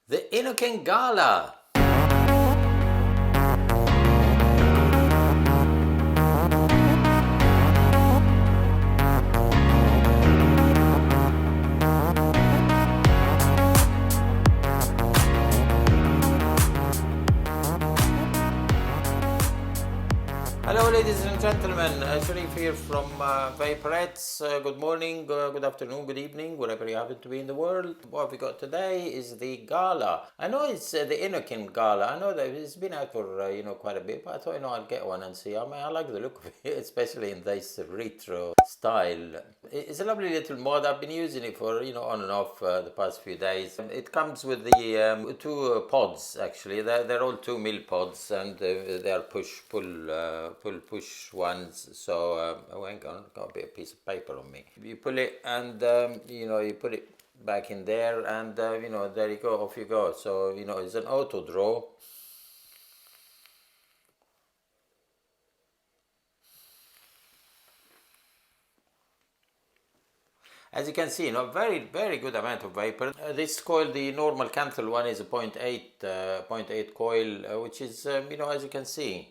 The Innokin Gala. Hello ladies and gentlemen, Sharif here from Vaperettes. Good morning, good afternoon, good evening, wherever you happen to be in the world. What we got today is the Gala. I know it's the Innokin Gala. I know that it's been out for quite a bit, but I thought I'll get one and see. I mean, I like the look of it, especially in this retro style. It's a lovely little mod. I've been using it for on and off the past few days. It comes with the two pods actually. They're all 2 mil pods, and they are push ones. So I ain't got a bit of piece of paper on me. You pull it, and you put it back in there, and there you go, off you go. So it's an auto draw. As you can see, very good amount of vapor. This coil, the normal kanthal one, is a 0.8 coil, which is as you can see,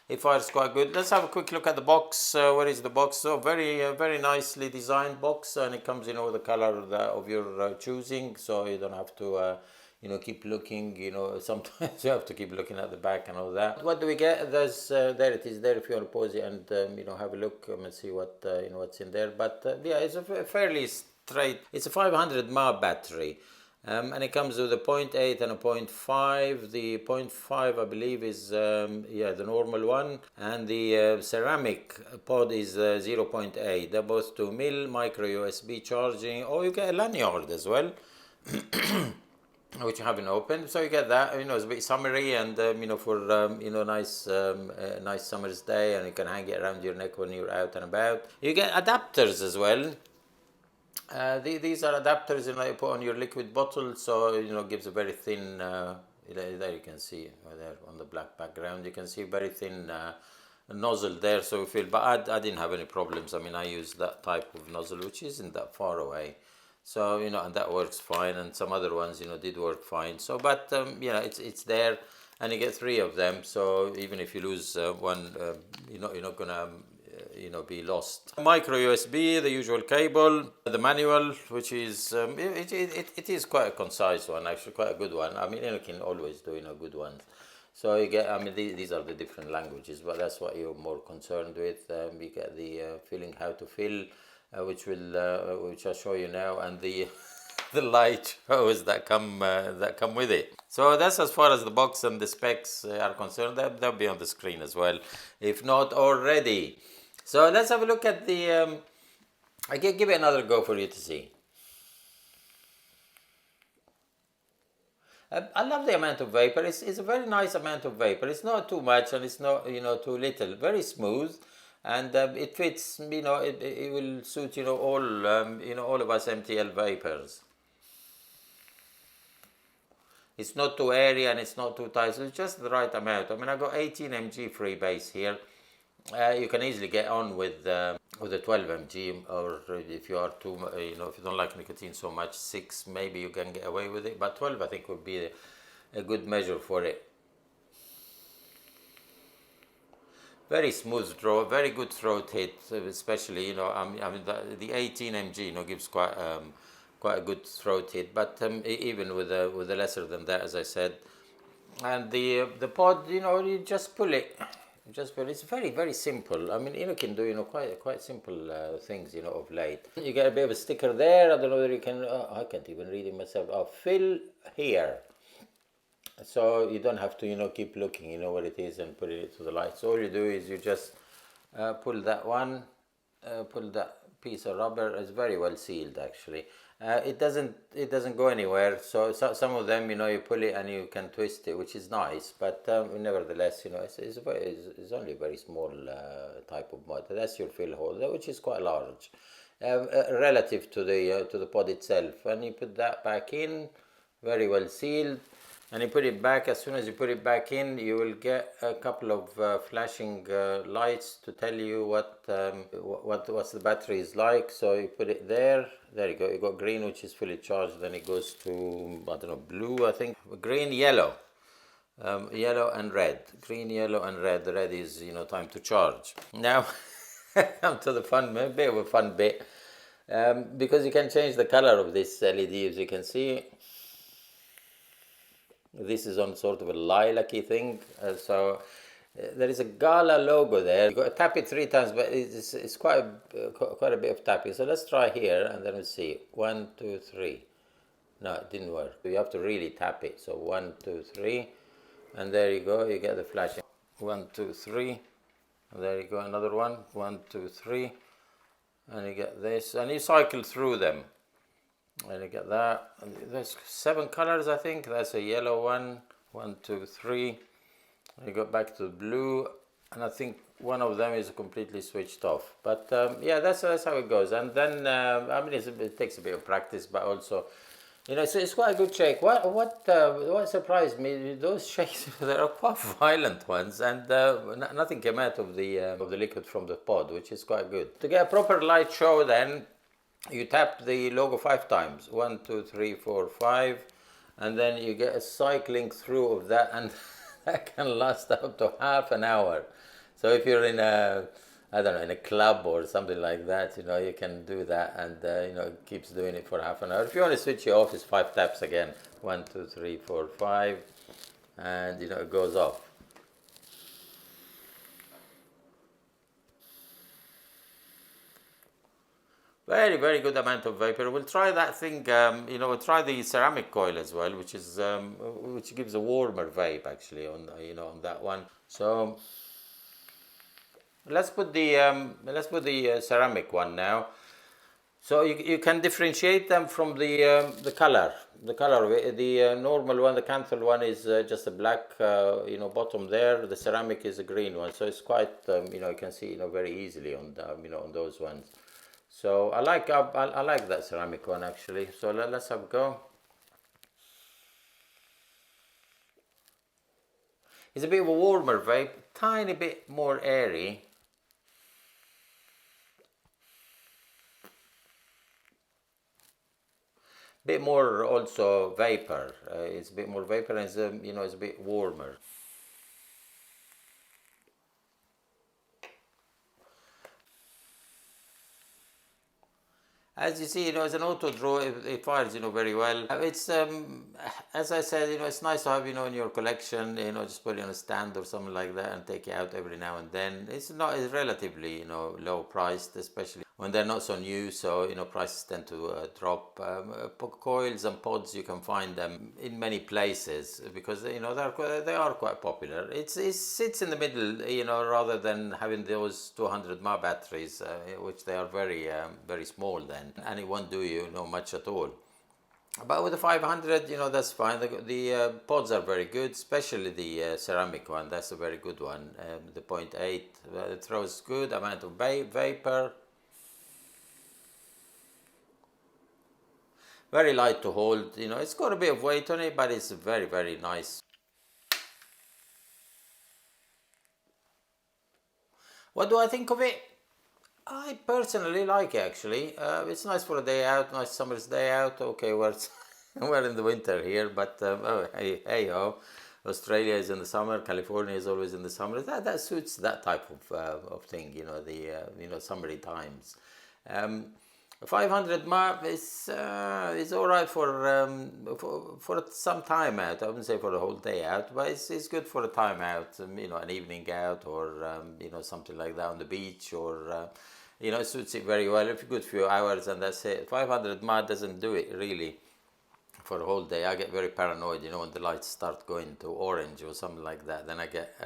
it fires quite good. Let's have a quick look at the box. Where is the box? So very nicely designed box, and it comes with the color of your choosing, so you don't have to keep looking. Sometimes you have to keep looking at the back and all that. What do we get? There's there it is there, if you want to pause it and have a look and see what what's in there. But yeah, it's a fairly straight. It's a 500 mAh battery. And it comes with a 0.8 and a 0.5. The 0.5 I believe is the normal one, and the ceramic pod is 0.8. They're both 2 mil, micro USB charging. Oh, you get a lanyard as well, which I haven't opened. So you get that. It's a bit summery, and for nice summer's day, and you can hang it around your neck when you're out and about. You get adapters as well. These are adapters you put on your liquid bottle, so gives a very thin. There you can see there on the black background. You can see very thin nozzle there, so you feel. But I didn't have any problems. I mean, I used that type of nozzle, which isn't that far away. So and that works fine, and some other ones did work fine. So, but it's there, and you get 3 of them. So even if you lose one, you're not gonna be lost. Micro USB, the usual cable, the manual, which is it is quite a concise one, actually quite a good one. I mean, you can always do good ones. So you get, I mean, these are the different languages, but that's what you're more concerned with. You get the filling, how to fill, which I'll show you now, and the the light shows that come with it. So that's as far as the box and the specs are concerned. They'll be on the screen as well, if not already. So let's have a look at the. I can give it another go for you to see. I love the amount of vapor. It's a very nice amount of vapor. It's not too much, and it's not too little. Very smooth, and it fits. It will suit all of us MTL vapers. It's not too airy and it's not too tight. So it's just the right amount. I mean, I got 18 mg freebase here. You can easily get on with a 12 mg, or if you are if you don't like nicotine so much, 6 maybe you can get away with it, but 12 I think would be a good measure for it. Very smooth draw, very good throat hit, especially I mean the 18 mg gives quite a good throat hit, but even with a lesser than that, as I said. And the pod, you just pull it. It's very simple. I mean, Innokin do quite simple things of late. You get a bit of a sticker there. I don't know whether you can. I can't even read it myself. Fill here, so you don't have to keep looking what it is and put it to the light. So all you do is you just pull that one, pull that piece of rubber. It's very well sealed actually. It doesn't go anywhere. So some of them you pull it and you can twist it, which is nice. But nevertheless it's only a very small type of mod. That's your fill holder, which is quite large relative to the pod itself. And you put that back in, very well sealed. and you put it back. As soon as you put it back in, you will get a couple of flashing lights to tell you what the battery is like. So you put it there. There you go. You got green, which is fully charged. Then it goes to, I don't know, blue, I think. Green, yellow. Yellow and red. Green, yellow and red. The red is, time to charge. Now, come to the a bit of a fun bit. Because you can change the color of this LED, as you can see. This is on sort of a lilac-y thing. There is a Gala logo there. You got to tap it 3 times, but it's quite a bit of tapping. So let's try here, and then we'll see. 1, 2, 3. No, it didn't work. You have to really tap it. So 1, 2, 3, and there you go. You get the flashing. 1, 2, 3, and there you go. Another one. 1, 2, 3, and you get this, and you cycle through them. And you get that. And there's 7 colors, I think. That's a yellow one. 1, 2, 3. You go back to blue, and I think one of them is completely switched off. But yeah, that's how it goes. And then I mean, it takes a bit of practice, but also, it's quite a good shake. What surprised me, those shakes, there are quite violent ones, and nothing came out of the liquid from the pod, which is quite good. To get a proper light show, then you tap the logo 5 times. 1, 2, 3, 4, 5, and then you get a cycling through of that, and that can last up to half an hour. So if you're in in a club or something like that, you can do that, and it keeps doing it for half an hour. If you want to switch it off, it's 5 taps again. 1, 2, 3, 4, 5, and it goes off. Very, very good amount of vapor. We'll try that thing, we'll try the ceramic coil as well, which gives a warmer vape actually on that one. So let's put the ceramic one now. So you can differentiate them from the color. The color of it. The normal one, the kanthal one, is just a black bottom there. The ceramic is a green one. So it's quite you can see very easily on on those ones. So I like that ceramic one actually. So let's have a go. It's a bit of a warmer vape, tiny bit more airy. Bit more also vapor. It's a bit more vapor, and it's it's a bit warmer. As you see, it's an auto draw. It fires, very well. It's as I said, it's nice to have, in your collection. Just put it on a stand or something like that, and take it out every now and then. It's relatively, low priced, especially when they're not so new. So prices tend to drop. Coils and pods, you can find them in many places because they are quite popular. It sits in the middle, rather than having those 200 mAh batteries, which they are very very small then. And it won't do much at all. But with the 500, that's fine. The pods are very good, especially the ceramic one. That's a very good one. The 0.8 it throws good amount of vapor. Very light to hold. It's got a bit of weight on it, but it's very, very nice. What do I think of it? I personally like it actually. It's nice for a day out, nice summer's day out. Okay, we're in the winter here, but hey ho. Australia is in the summer. California is always in the summer. That suits that type of thing. The summery times. 500 mAh is all right for some time out. I wouldn't say for the whole day out, but it's good for a time out. An evening out, or something like that on the beach, or it suits it very well. If a good few hours, and that's it. 500 mAh doesn't do it really for a whole day. I get very paranoid, when the lights start going to orange or something like that. Then I get,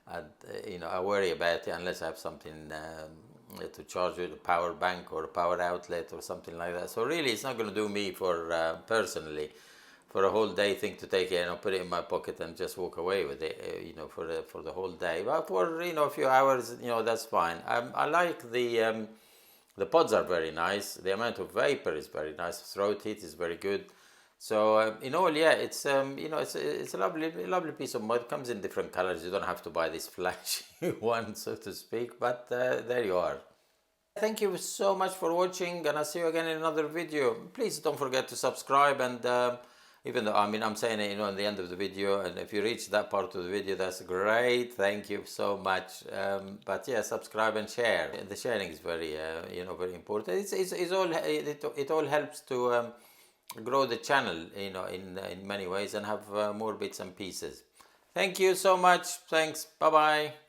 I worry about it unless I have something to charge with a power bank or a power outlet or something like that. So really, it's not going to do me for personally. For a whole day thing to take it and put it in my pocket and just walk away with it, for the whole day. But for a few hours, that's fine. I like the pods are very nice. The amount of vapor is very nice. Throat heat is very good. So in all, yeah, it's it's a lovely piece of mud. It comes in different colors. You don't have to buy this flashy one, so to speak. But there you are. Thank you so much for watching, and I'll see you again in another video. Please don't forget to subscribe, and even though I'm saying it, in the end of the video, and if you reach that part of the video, that's great. Thank you so much. But yeah, subscribe and share. The sharing is very very important. It all helps to grow the channel, in many ways, and have more bits and pieces. Thank you so much. Thanks. Bye bye.